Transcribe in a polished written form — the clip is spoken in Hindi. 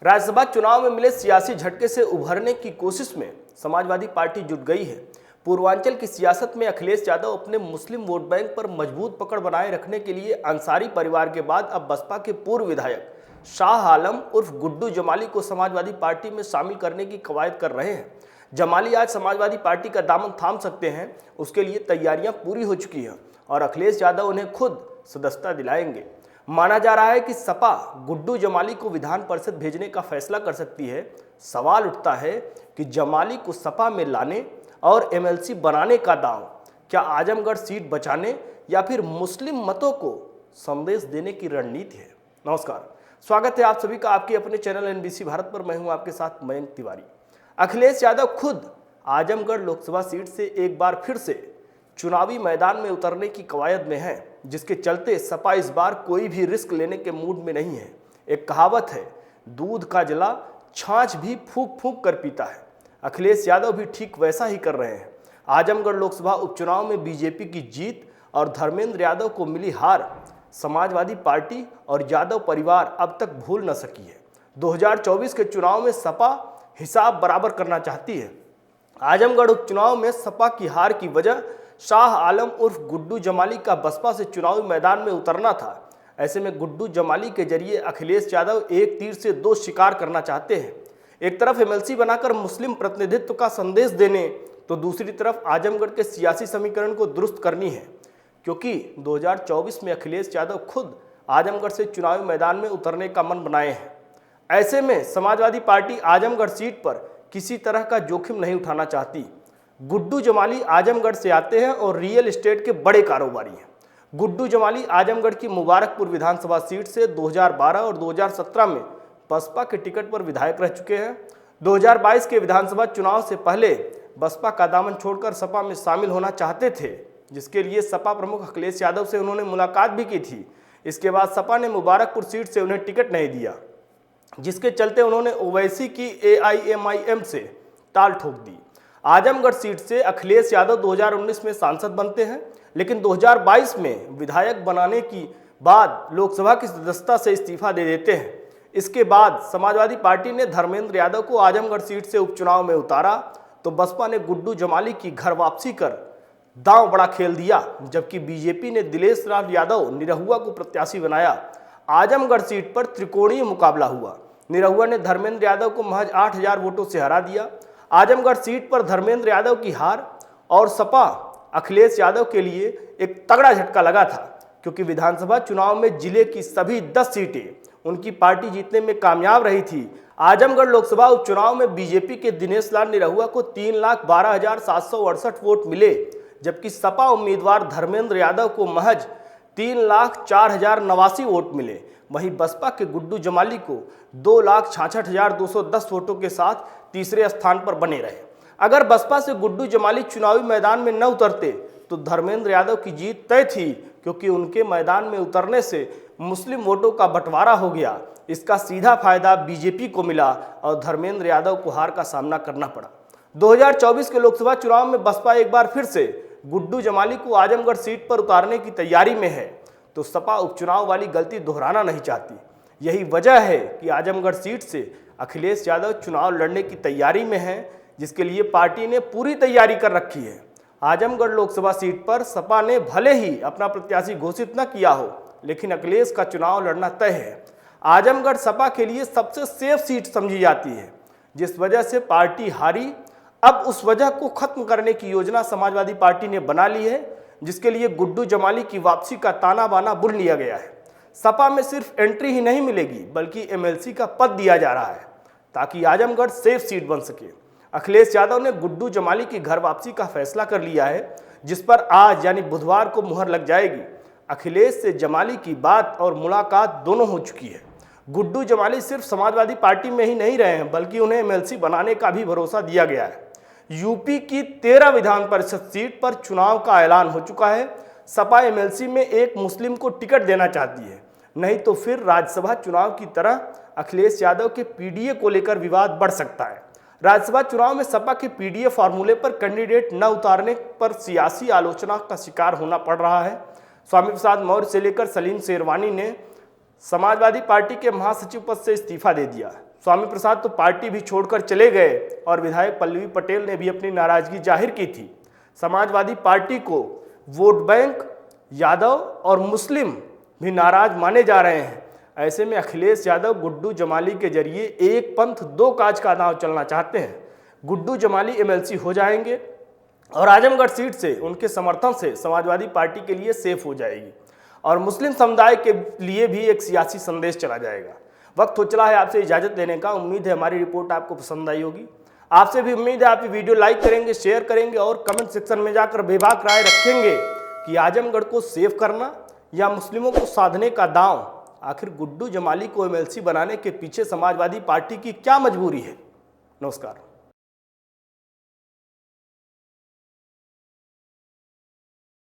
राज्यसभा चुनाव में मिले सियासी झटके से उभरने की कोशिश में समाजवादी पार्टी जुट गई है। पूर्वांचल की सियासत में अखिलेश यादव अपने मुस्लिम वोट बैंक पर मजबूत पकड़ बनाए रखने के लिए अंसारी परिवार के बाद अब बसपा के पूर्व विधायक शाह आलम उर्फ गुड्डू जमाली को समाजवादी पार्टी में शामिल करने की कवायद कर रहे हैं। जमाली आज समाजवादी पार्टी का दामन थाम सकते हैं, उसके लिए तैयारियां पूरी हो चुकी हैं और अखिलेश यादव उन्हें खुद सदस्यता दिलाएंगे। माना जा रहा है कि सपा गुड्डू जमाली को विधान परिषद भेजने का फैसला कर सकती है। सवाल उठता है कि जमाली को सपा में लाने और एमएलसी बनाने का दांव क्या आजमगढ़ सीट बचाने या फिर मुस्लिम मतों को संदेश देने की रणनीति है। नमस्कार, स्वागत है आप सभी का आपके अपने चैनल एनबीसी भारत पर। मैं हूं आपके साथ मयंक तिवारी। अखिलेश यादव खुद आजमगढ़ लोकसभा सीट से एक बार फिर से चुनावी मैदान में उतरने की कवायद में है, जिसके चलते सपा इस बार कोई भी रिस्क लेने के मूड में नहीं है। एक कहावत है, दूध का जला छाछ भी फूंक फूंक कर पीता है। अखिलेश यादव भी ठीक वैसा ही कर रहे हैं। आजमगढ़ लोकसभा उपचुनाव में बीजेपी की जीत और धर्मेंद्र यादव को मिली हार समाजवादी पार्टी और यादव परिवार अब तक भूल न सकी है। 2024 के चुनाव में सपा हिसाब बराबर करना चाहती है। आजमगढ़ उपचुनाव में सपा की हार की वजह शाह आलम उर्फ गुड्डू जमाली का बसपा से चुनावी मैदान में उतरना था। ऐसे में गुड्डू जमाली के जरिए अखिलेश यादव एक तीर से दो शिकार करना चाहते हैं। एक तरफ एमएलसी बनाकर मुस्लिम प्रतिनिधित्व का संदेश देने, तो दूसरी तरफ आजमगढ़ के सियासी समीकरण को दुरुस्त करनी है, क्योंकि 2024 में अखिलेश यादव खुद आजमगढ़ से चुनावी मैदान में उतरने का मन बनाए हैं। ऐसे में समाजवादी पार्टी आजमगढ़ सीट पर किसी तरह का जोखिम नहीं उठाना चाहती। गुड्डू जमाली आजमगढ़ से आते हैं और रियल एस्टेट के बड़े कारोबारी हैं। गुड्डू जमाली आजमगढ़ की मुबारकपुर विधानसभा सीट से 2012 और 2017 में बसपा के टिकट पर विधायक रह चुके हैं। 2022 के विधानसभा चुनाव से पहले बसपा का दामन छोड़कर सपा में शामिल होना चाहते थे, जिसके लिए सपा प्रमुख अखिलेश यादव से उन्होंने मुलाकात भी की थी। इसके बाद सपा ने मुबारकपुर सीट से उन्हें टिकट नहीं दिया, जिसके चलते उन्होंने ओवैसी की AIMIM से टाल ठोक दी। आजमगढ़ सीट से अखिलेश यादव 2019 में सांसद बनते हैं, लेकिन 2022 में विधायक बनाने की बाद लोकसभा की सदस्यता से इस्तीफा दे देते हैं। इसके बाद समाजवादी पार्टी ने धर्मेंद्र यादव को आजमगढ़ सीट से उपचुनाव में उतारा, तो बसपा ने गुड्डू जमाली की घर वापसी कर दांव बड़ा खेल दिया, जबकि बीजेपी ने दिलेश राज यादव निरहुआ को प्रत्याशी बनाया। आजमगढ़ सीट पर त्रिकोणीय मुकाबला हुआ। निरहुआ ने धर्मेंद्र यादव को महज 8000 वोटों से हरा दिया। आजमगढ़ सीट पर धर्मेंद्र यादव की हार और सपा अखिलेश यादव के लिए एक तगड़ा झटका लगा था, क्योंकि विधानसभा चुनाव में जिले की सभी 10 सीटें उनकी पार्टी जीतने में कामयाब रही थी। आजमगढ़ लोकसभा उपचुनाव में बीजेपी के दिनेश लाल निरहुआ को 3,12,768 वोट मिले, जबकि सपा उम्मीदवार धर्मेंद्र यादव को महज 3,04,089 वोट मिले। वहीं बसपा के गुड्डू जमाली को 2,66,210 वोटों के साथ तीसरे स्थान पर बने रहे। अगर बसपा से गुड्डू जमाली चुनावी मैदान में न उतरते तो धर्मेंद्र यादव की जीत तय थी, क्योंकि उनके मैदान में उतरने से मुस्लिम वोटों का बंटवारा हो गया। इसका सीधा फायदा बीजेपी को मिला और धर्मेंद्र यादव को हार का सामना करना पड़ा। 2024 के लोकसभा चुनाव में बसपा एक बार फिर से गुड्डू जमाली को आजमगढ़ सीट पर उतारने की तैयारी में है, तो सपा उपचुनाव वाली गलती दोहराना नहीं चाहती। यही वजह है कि आजमगढ़ सीट से अखिलेश यादव चुनाव लड़ने की तैयारी में है, जिसके लिए पार्टी ने पूरी तैयारी कर रखी है। आजमगढ़ लोकसभा सीट पर सपा ने भले ही अपना प्रत्याशी घोषित न किया हो, लेकिन अखिलेश का चुनाव लड़ना तय है। आजमगढ़ सपा के लिए सबसे सेफ सीट समझी जाती है। जिस वजह से पार्टी हारी, अब उस वजह को खत्म करने की योजना समाजवादी पार्टी ने बना ली है, जिसके लिए गुड्डू जमाली की वापसी का ताना बाना बुन लिया गया है। सपा में सिर्फ एंट्री ही नहीं मिलेगी, बल्कि एमएलसी का पद दिया जा रहा है, ताकि आजमगढ़ सेफ सीट बन सके। अखिलेश यादव ने गुड्डू जमाली की घर वापसी का फैसला कर लिया है, जिस पर आज यानी बुधवार को मुहर लग जाएगी। अखिलेश से जमाली की बात और मुलाकात दोनों हो चुकी है। गुड्डू जमाली सिर्फ समाजवादी पार्टी में ही नहीं रहे हैं, बल्कि उन्हें एमएलसी बनाने का भी भरोसा दिया गया है। यूपी की 13 विधान परिषद सीट पर चुनाव का ऐलान हो चुका है। सपा एमएलसी में एक मुस्लिम को टिकट देना चाहती है, नहीं तो फिर राज्यसभा चुनाव की तरह अखिलेश यादव के पीडीए को लेकर विवाद बढ़ सकता है। राज्यसभा चुनाव में सपा के पीडीए फॉर्मूले पर कैंडिडेट न उतारने पर सियासी आलोचना का शिकार होना पड़ रहा है। स्वामी प्रसाद मौर्य से लेकर सलीम शेरवानी ने समाजवादी पार्टी के महासचिव पद से इस्तीफा दे दिया। स्वामी प्रसाद तो पार्टी भी छोड़कर चले गए और विधायक पल्लवी पटेल ने भी अपनी नाराजगी जाहिर की थी। समाजवादी पार्टी को वोट बैंक यादव और मुस्लिम भी नाराज माने जा रहे हैं। ऐसे में अखिलेश यादव गुड्डू जमाली के जरिए एक पंथ दो काज का नाव चलना चाहते हैं। गुड्डू जमाली एमएलसी हो जाएंगे और आजमगढ़ सीट से उनके समर्थन से समाजवादी पार्टी के लिए सेफ हो जाएगी और मुस्लिम समुदाय के लिए भी एक सियासी संदेश चला जाएगा। वक्त हो चला है आपसे इजाजत लेने का। उम्मीद है हमारी रिपोर्ट आपको पसंद आई होगी। आपसे भी उम्मीद है आप वीडियो लाइक करेंगे, शेयर करेंगे और कमेंट सेक्शन में जाकर बेबाक राय रखेंगे कि आजमगढ़ को सेव करना या मुस्लिमों को साधने का दांव, आखिर गुड्डू जमाली को एमएलसी बनाने के पीछे समाजवादी पार्टी की क्या मजबूरी है। नमस्कार।